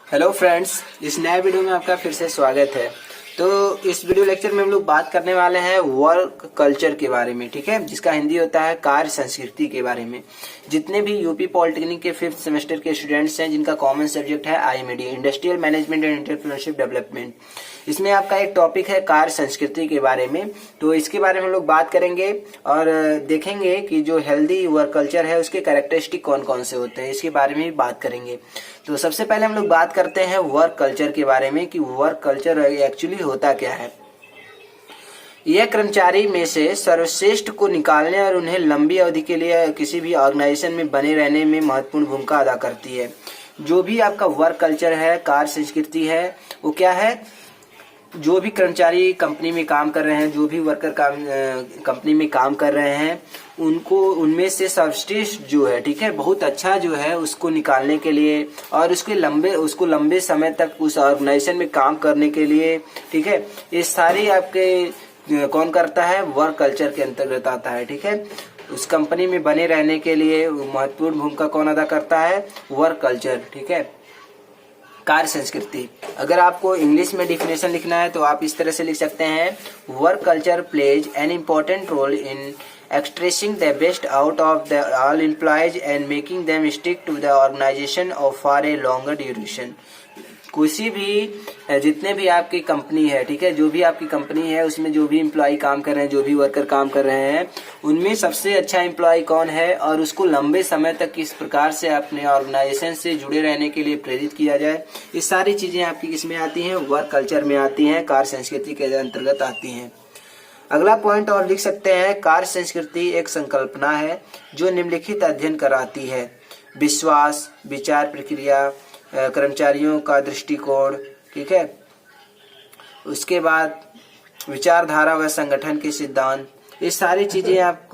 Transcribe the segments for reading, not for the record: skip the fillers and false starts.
Hello friends, इस नए video में आपका फिर से स्वागत है। तो इस वीडियो लेक्चर में हम लोग बात करने वाले हैं वर्क कल्चर के बारे में, ठीक है, जिसका हिंदी होता है कार्य संस्कृति के बारे में। जितने भी यूपी पॉलिटेक्निक के 5th सेमेस्टर के स्टूडेंट्स हैं जिनका कॉमन सब्जेक्ट है IMD, industrial management and entrepreneurship development, इसमें आपका एक टॉपिक है कार्य संस्कृति के बारे में। तो इसके बारे में हम लोग बात करेंगे और देखेंगे कि जो हेल्दी वर्क कल्चर है उसके कैरेक्टरिस्टिक कौन कौन से होते हैं, इसके बारे में भी बात करेंगे। तो सबसे पहले हम लोग बात करते हैं वर्क कल्चर के बारे में कि वर्क कल्चर एक्चुअली होता क्या है। यह कर्मचारी में से सर्वश्रेष्ठ को निकालने और उन्हें लंबी अवधि के लिए किसी भी ऑर्गेनाइजेशन में बने रहने में महत्वपूर्ण भूमिका अदा करती है। जो भी आपका वर्क कल्चर है, कार्य संस्कृति है, वो क्या है, जो भी कर्मचारी कंपनी में काम कर रहे हैं, जो भी वर्कर कंपनी में काम कर रहे हैं, उनको उनमें से सर्वश्रेष्ठ जो है, ठीक है, बहुत अच्छा जो है, उसको निकालने के लिए और उसको लंबे समय तक उस ऑर्गेनाइजेशन में काम करने के लिए, ठीक है, ये सारी आपके कौन करता है, वर्क कल्चर के अंतर्गत आता है। ठीक है, उस कंपनी में बने रहने के लिए महत्वपूर्ण भूमिका कौन अदा करता है, वर्क कल्चर। ठीक है, कार्य संस्कृति। अगर आपको इंग्लिश में डिफिनेशन लिखना है तो आप इस तरह से लिख सकते हैं, work culture plays an important role in extracting the best out of the all employees and making them stick to the organization of for a longer duration। किसी भी जितने भी आपकी कंपनी है, ठीक है, जो भी आपकी कंपनी है उसमें जो भी एम्प्लॉय काम कर रहे हैं, जो भी वर्कर काम कर रहे हैं, उनमें सबसे अच्छा एम्प्लॉय कौन है और उसको लंबे समय तक किस प्रकार से अपने ऑर्गेनाइजेशन से जुड़े रहने के लिए प्रेरित किया जाए, ये सारी चीजें आपकी किसमें आती हैं, वर्क कल्चर में आती हैं, कार्य संस्कृति के अंतर्गत आती हैं। अगला पॉइंट और लिख सकते हैं, कार्य संस्कृति एक संकल्पना है जो निम्नलिखित अध्ययन कराती है: विश्वास, विचार प्रक्रिया, कर्मचारियों का दृष्टिकोण, ठीक है, उसके बाद विचारधारा व संगठन के सिद्धांत। ये सारी चीजें आप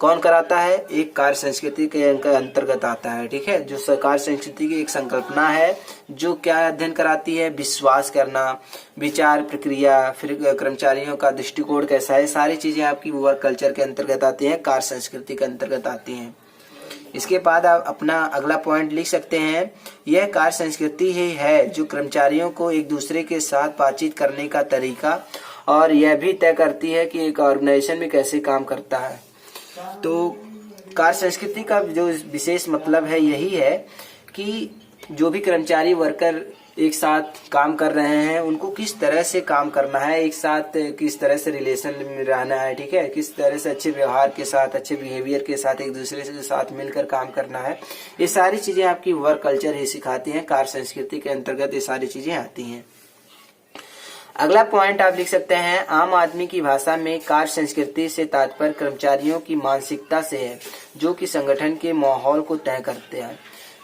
कौन कराता है, एक कार्य संस्कृति के अंतर्गत आता है। ठीक है, जो कार्य संस्कृति की एक संकल्पना है जो क्या अध्ययन कराती है, विश्वास करना, विचार प्रक्रिया, फिर कर्मचारियों का दृष्टिकोण कैसा है, सारी चीजें आपकी वर्क कल्चर के अंतर्गत आती हैं, कार्य संस्कृति के अंतर्गत आती हैं। इसके बाद आप अपना अगला पॉइंट लिख सकते हैं, यह कार्य संस्कृति ही है जो कर्मचारियों को एक दूसरे के साथ बातचीत करने का तरीका और यह भी तय करती है कि एक ऑर्गेनाइजेशन में कैसे काम करता है। तो कार्य संस्कृति का जो विशेष मतलब है यही है कि जो भी कर्मचारी वर्कर एक साथ काम कर रहे हैं उनको किस तरह से काम करना है, एक साथ किस तरह से रिलेशन में रहना है, ठीक है, किस तरह से अच्छे व्यवहार के साथ, अच्छे बिहेवियर के साथ एक दूसरे के साथ मिलकर काम करना है, ये सारी चीजें आपकी वर्क कल्चर ही सिखाती हैं, कार्य संस्कृति के अंतर्गत ये सारी चीजें आती हैं। अगला पॉइंट आप लिख सकते हैं, आम आदमी की भाषा में कार्य संस्कृति से तात्पर्य कर्मचारियों की मानसिकता से है जो कि संगठन के माहौल को तय करते हैं।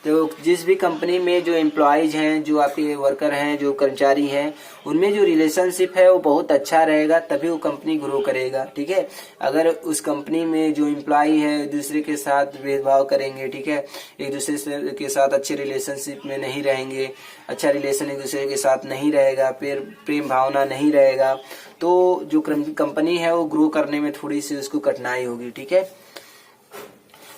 तो जिस भी कंपनी में जो एम्प्लॉयज हैं, जो आपके वर्कर हैं, जो कर्मचारी हैं, उनमें जो रिलेशनशिप है वो बहुत अच्छा रहेगा, तभी वो कंपनी ग्रो करेगा। ठीक है, अगर उस कंपनी में जो एम्प्लॉय है दूसरे के साथ भेदभाव करेंगे, ठीक है, एक दूसरे के साथ अच्छे रिलेशनशिप में नहीं रहेंगे, अच्छा रिलेशन एक दूसरे के साथ नहीं रहेगा, फिर प्रेम भावना नहीं रहेगा, तो जो कंपनी है वो ग्रो करने में थोड़ी सी उसको कठिनाई होगी। ठीक है,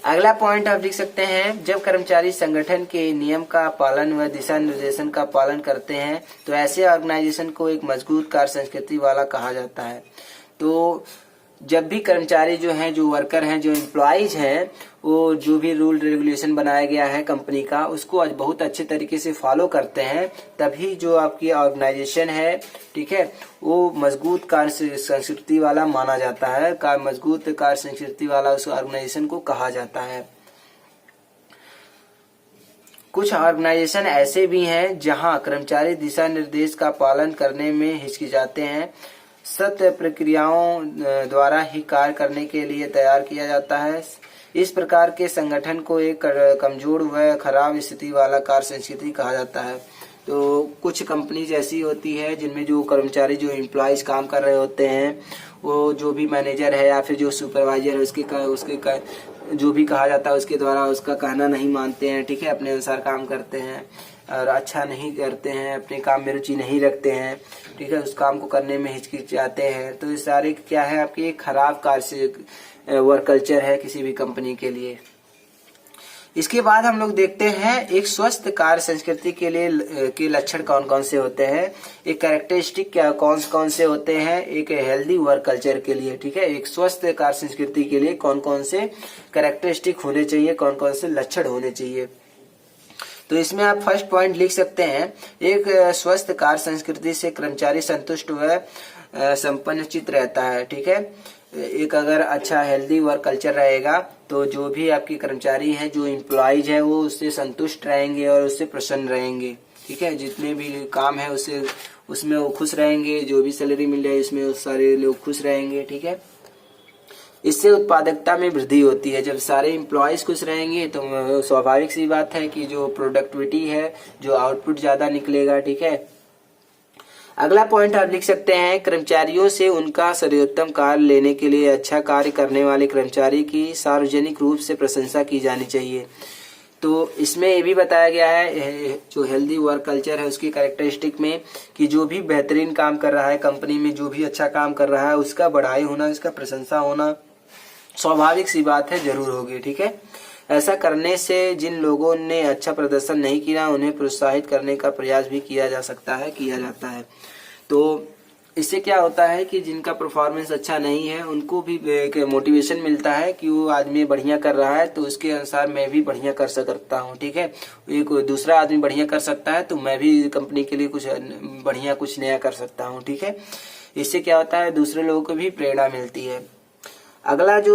अगला पॉइंट आप लिख सकते हैं, जब कर्मचारी संगठन के नियम का पालन व दिशा निर्देशन का पालन करते हैं तो ऐसे ऑर्गेनाइजेशन को एक मजबूत कार्य संस्कृति वाला कहा जाता है। तो जब भी कर्मचारी जो हैं, जो वर्कर हैं, जो एम्प्लॉयज हैं, वो जो भी रूल रेगुलेशन बनाया गया है कंपनी का उसको आज बहुत अच्छे तरीके से फॉलो करते हैं, तभी जो आपकी ऑर्गेनाइजेशन है, ठीक है, वो मजबूत कार्य संस्कृति वाला माना जाता है, मजबूत कार्य संस्कृति वाला उस ऑर्गेनाइजेशन को कहा जाता है। कुछ ऑर्गेनाइजेशन ऐसे भी हैं जहां कर्मचारी दिशा निर्देश का पालन करने में हिचकिचाते हैं, सत्य प्रक्रियाओं द्वारा ही कार्य करने के लिए तैयार किया जाता है। इस प्रकार के संगठन को एक कमजोर व खराब स्थिति वाला कार्य संस्कृति कहा जाता है। तो कुछ कंपनीज ऐसी होती है जिनमें जो कर्मचारी, जो एम्प्लॉयज काम कर रहे होते हैं, वो जो भी मैनेजर है या फिर जो सुपरवाइजर है उसके जो भी कहा जाता है उसके द्वारा उसका कहना नहीं मानते हैं, ठीक है, अपने अनुसार काम करते हैं और अच्छा नहीं करते हैं, अपने काम में रुचि नहीं रखते हैं, ठीक है, उस काम को करने में हिचकिचाते हैं। तो ये सारे क्या है, आपकी एक खराब कार्य वर्क कल्चर है किसी भी कंपनी के लिए। इसके बाद हम लोग देखते हैं एक स्वस्थ कार्य संस्कृति के लिए के लक्षण कौन कौन से होते हैं, एक कैरेक्टरिस्टिक क्या कौन कौन से होते हैं एक हेल्दी वर्क कल्चर के लिए। ठीक है, एक स्वस्थ कार्य संस्कृति के लिए कौन कौन से कैरेक्टरिस्टिक होने चाहिए, कौन कौन से लक्षण होने चाहिए। तो इसमें आप फर्स्ट पॉइंट लिख सकते हैं, एक स्वस्थ कार्य संस्कृति से कर्मचारी संतुष्ट व संपन्न चित्त रहता है। ठीक है, एक अगर अच्छा हेल्दी वर्क कल्चर रहेगा तो जो भी आपके कर्मचारी हैं, जो एम्प्लॉइज है, वो उससे संतुष्ट रहेंगे और उससे प्रसन्न रहेंगे। ठीक है, जितने भी काम है उससे उसमें वो खुश रहेंगे, जो भी सैलरी मिल रही है उसमें वो सारे लोग खुश रहेंगे। ठीक है, इससे उत्पादकता में वृद्धि होती है। जब सारे एम्प्लॉयज खुश रहेंगे तो स्वाभाविक सी बात है कि जो प्रोडक्टिविटी है, जो आउटपुट ज्यादा निकलेगा। ठीक है, अगला पॉइंट आप लिख सकते हैं, कर्मचारियों से उनका सर्वोत्तम कार्य लेने के लिए अच्छा कार्य करने वाले कर्मचारी की सार्वजनिक रूप से प्रशंसा की जानी चाहिए। तो इसमें ये भी बताया गया है जो हेल्दी वर्क कल्चर है उसकी कैरेक्टरिस्टिक में कि जो भी बेहतरीन काम कर रहा है कंपनी में, जो भी अच्छा काम कर रहा है उसका बढ़ाई होना, उसका प्रशंसा होना स्वाभाविक सी बात है, जरूर होगी। ठीक है, ऐसा करने से जिन लोगों ने अच्छा प्रदर्शन नहीं किया उन्हें प्रोत्साहित करने का प्रयास भी किया जा सकता है, किया जाता है। तो इससे क्या होता है कि जिनका परफॉर्मेंस अच्छा नहीं है उनको भी एक मोटिवेशन मिलता है कि वो आदमी बढ़िया कर रहा है तो उसके अनुसार मैं भी बढ़िया कर सकता हूँ। ठीक है, एक दूसरा आदमी बढ़िया कर सकता है तो मैं भी कंपनी के लिए कुछ बढ़िया कुछ नया कर सकता हूँ। ठीक है, इससे क्या होता है दूसरे लोगों को भी प्रेरणा मिलती है। अगला जो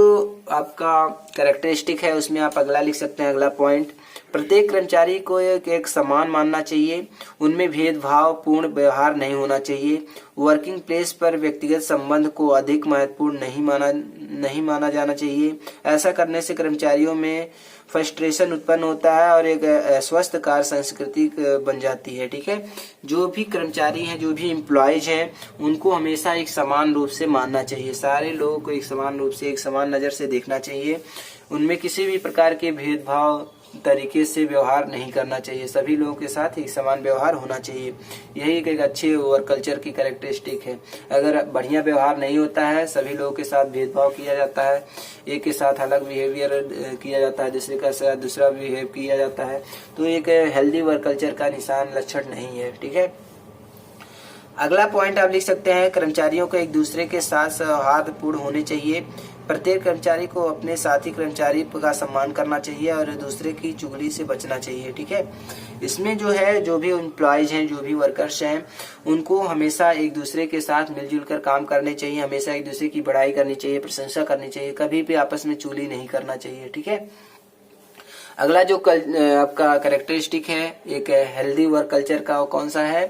आपका कैरेक्टरिस्टिक है उसमें आप अगला लिख सकते हैं, अगला पॉइंट, प्रत्येक कर्मचारी को एक समान मानना चाहिए, उनमें भेदभाव पूर्ण व्यवहार नहीं होना चाहिए, वर्किंग प्लेस पर व्यक्तिगत संबंध को अधिक महत्वपूर्ण नहीं माना जाना चाहिए। ऐसा करने से कर्मचारियों में फ्रस्ट्रेशन उत्पन्न होता है और एक अस्वस्थ कार्य संस्कृति बन जाती है। ठीक है, जो भी कर्मचारी हैं, जो भी एम्प्लॉयज हैं, उनको हमेशा एक समान रूप से मानना चाहिए, सारे लोगों को एक समान रूप से, एक समान नजर से देखना चाहिए, उनमें किसी भी प्रकार के भेदभाव तरीके से व्यवहार नहीं करना चाहिए, सभी लोगों के साथ एक समान व्यवहार होना चाहिए। यही एक अच्छे वर्क कल्चर की कैरेक्टरिस्टिक है। अगर बढ़िया व्यवहार नहीं होता है, सभी लोगों के साथ भेदभाव किया जाता है, एक के साथ अलग बिहेवियर किया जाता है, दूसरे का साथ दूसरा बिहेव किया जाता है, तो एक हेल्दी वर्क कल्चर का निशान लक्षण नहीं है। ठीक है, अगला पॉइंट आप लिख सकते हैं, कर्मचारियों को एक दूसरे के साथ सौहार्दपूर्ण होने चाहिए, प्रत्येक कर्मचारी को अपने साथी कर्मचारी का सम्मान करना चाहिए और दूसरे की चुगली से बचना चाहिए। ठीक है, इसमें जो है जो भी एम्प्लॉयज हैं, जो भी वर्कर्स हैं, उनको हमेशा एक दूसरे के साथ मिलजुल कर काम करने चाहिए, हमेशा एक दूसरे की बड़ाई करनी चाहिए, प्रशंसा करनी चाहिए, कभी भी आपस में चुगली नहीं करना चाहिए। ठीक है, अगला जो आपका कैरेक्टरिस्टिक है एक हेल्दी वर्क कल्चर का, वो कौन सा है,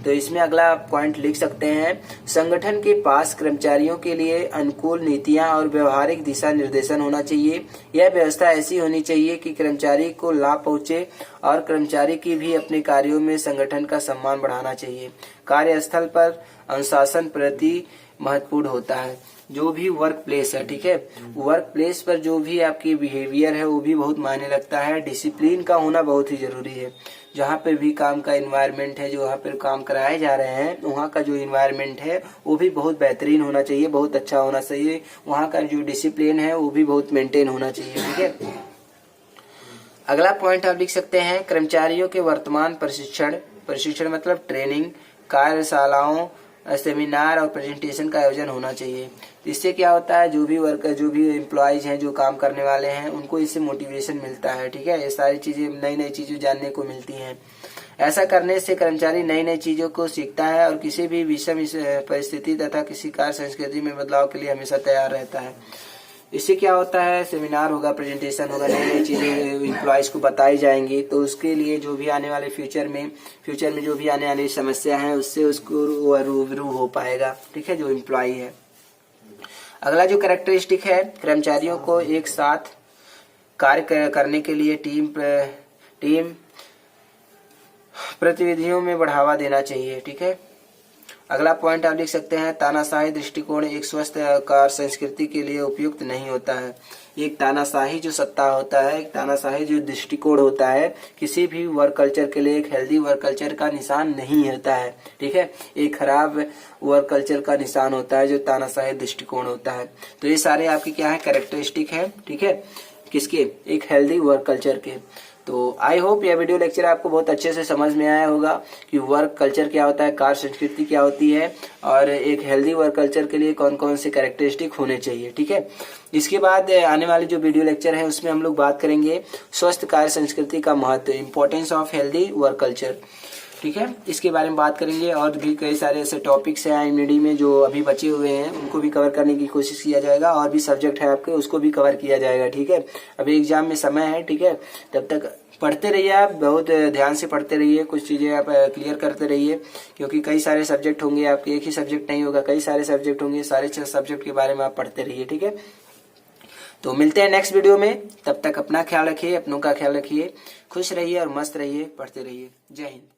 तो इसमें अगला पॉइंट लिख सकते हैं, संगठन के पास कर्मचारियों के लिए अनुकूल नीतियां और व्यवहारिक दिशा निर्देशन होना चाहिए। यह व्यवस्था ऐसी होनी चाहिए कि कर्मचारी को लाभ पहुंचे और कर्मचारी की भी अपने कार्यों में संगठन का सम्मान बढ़ाना चाहिए। कार्यस्थल पर अनुशासन प्रति महत्वपूर्ण होता है, जो भी वर्क प्लेस है। ठीक है, वर्क प्लेस पर जो भी आपकी बिहेवियर है वो भी बहुत मायने लगता है, डिसिप्लिन का होना बहुत ही जरूरी है। जहाँ पे भी काम का इन्वायरमेंट है, जो वहाँ पे काम कराए जा रहे हैं, वहाँ का जो इन्वायरमेंट है वो भी बहुत बेहतरीन होना चाहिए, बहुत अच्छा होना चाहिए, वहाँ का जो डिसिप्लिन है वो भी बहुत मेंटेन होना चाहिए। ठीक है, अगला पॉइंट आप लिख सकते हैं, कर्मचारियों के वर्तमान प्रशिक्षण मतलब ट्रेनिंग, कार्यशालाओं, सेमिनार और प्रेजेंटेशन का आयोजन होना चाहिए। इससे क्या होता है, जो भी वर्कर, जो भी एम्प्लॉयज हैं, जो काम करने वाले हैं, उनको इससे मोटिवेशन मिलता है। ठीक है, ये सारी चीजें, नई नई चीजें जानने को मिलती हैं। ऐसा करने से कर्मचारी नई नई चीजों को सीखता है और किसी भी विषम परिस्थिति तथा किसी कार्य संस्कृति में बदलाव के लिए हमेशा तैयार रहता है। इससे क्या होता है, सेमिनार होगा, प्रेजेंटेशन होगा, नई नई चीजें एम्प्लॉयज को बताई जाएंगी, तो उसके लिए जो भी आने वाले फ्यूचर में जो भी आने वाली समस्या है उससे उसको रूबरू हो पाएगा। ठीक है, जो एम्प्लॉय है। अगला जो कैरेक्टरिस्टिक है, कर्मचारियों को एक साथ कार्य करने के लिए टीम गतिविधियों में बढ़ावा देना चाहिए। ठीक है, अगला पॉइंट आप लिख सकते हैं, तानाशाही दृष्टिकोण एक स्वस्थ कार्य संस्कृति के लिए उपयुक्त नहीं होता है। एक तानाशाही जो सत्ता होता है, एक तानाशाही जो दृष्टिकोण होता है, किसी भी वर्क कल्चर के लिए एक हेल्दी वर्क कल्चर का निशान नहीं होता है। ठीक है, एक खराब वर्क कल्चर का निशान होता है जो तानाशाही दृष्टिकोण होता है। तो ये सारे आपके क्या है, कैरेक्टरिस्टिक है। ठीक है, किसके, एक हेल्दी वर्क कल्चर के। तो आई होप यह वीडियो लेक्चर आपको बहुत अच्छे से समझ में आया होगा कि वर्क कल्चर क्या होता है, कार्य संस्कृति क्या होती है, और एक हेल्दी वर्क कल्चर के लिए कौन कौन से कैरेक्टरिस्टिक होने चाहिए। ठीक है, इसके बाद आने वाली जो वीडियो लेक्चर है उसमें हम लोग बात करेंगे स्वस्थ कार्य संस्कृति का महत्व, importance of healthy work culture. ठीक है, इसके बारे में बात करेंगे, और भी कई सारे ऐसे टॉपिक्स हैं IMD में जो अभी बचे हुए हैं, उनको भी कवर करने की कोशिश किया जाएगा, और भी सब्जेक्ट है आपके उसको भी कवर किया जाएगा। ठीक है, अभी एग्जाम में समय है। ठीक है, तब तक पढ़ते रहिए, आप बहुत ध्यान से पढ़ते रहिए, कुछ चीजें आप क्लियर करते रहिए, क्योंकि कई सारे सब्जेक्ट होंगे आपके, एक ही सब्जेक्ट नहीं होगा, कई सारे सब्जेक्ट होंगे, सारे सब्जेक्ट के बारे में आप पढ़ते रहिए। ठीक है, तो मिलते हैं नेक्स्ट वीडियो में, तब तक अपना ख्याल रखिए, अपनों का ख्याल रखिए, खुश रहिए और मस्त रहिए, पढ़ते रहिए। जय हिंद।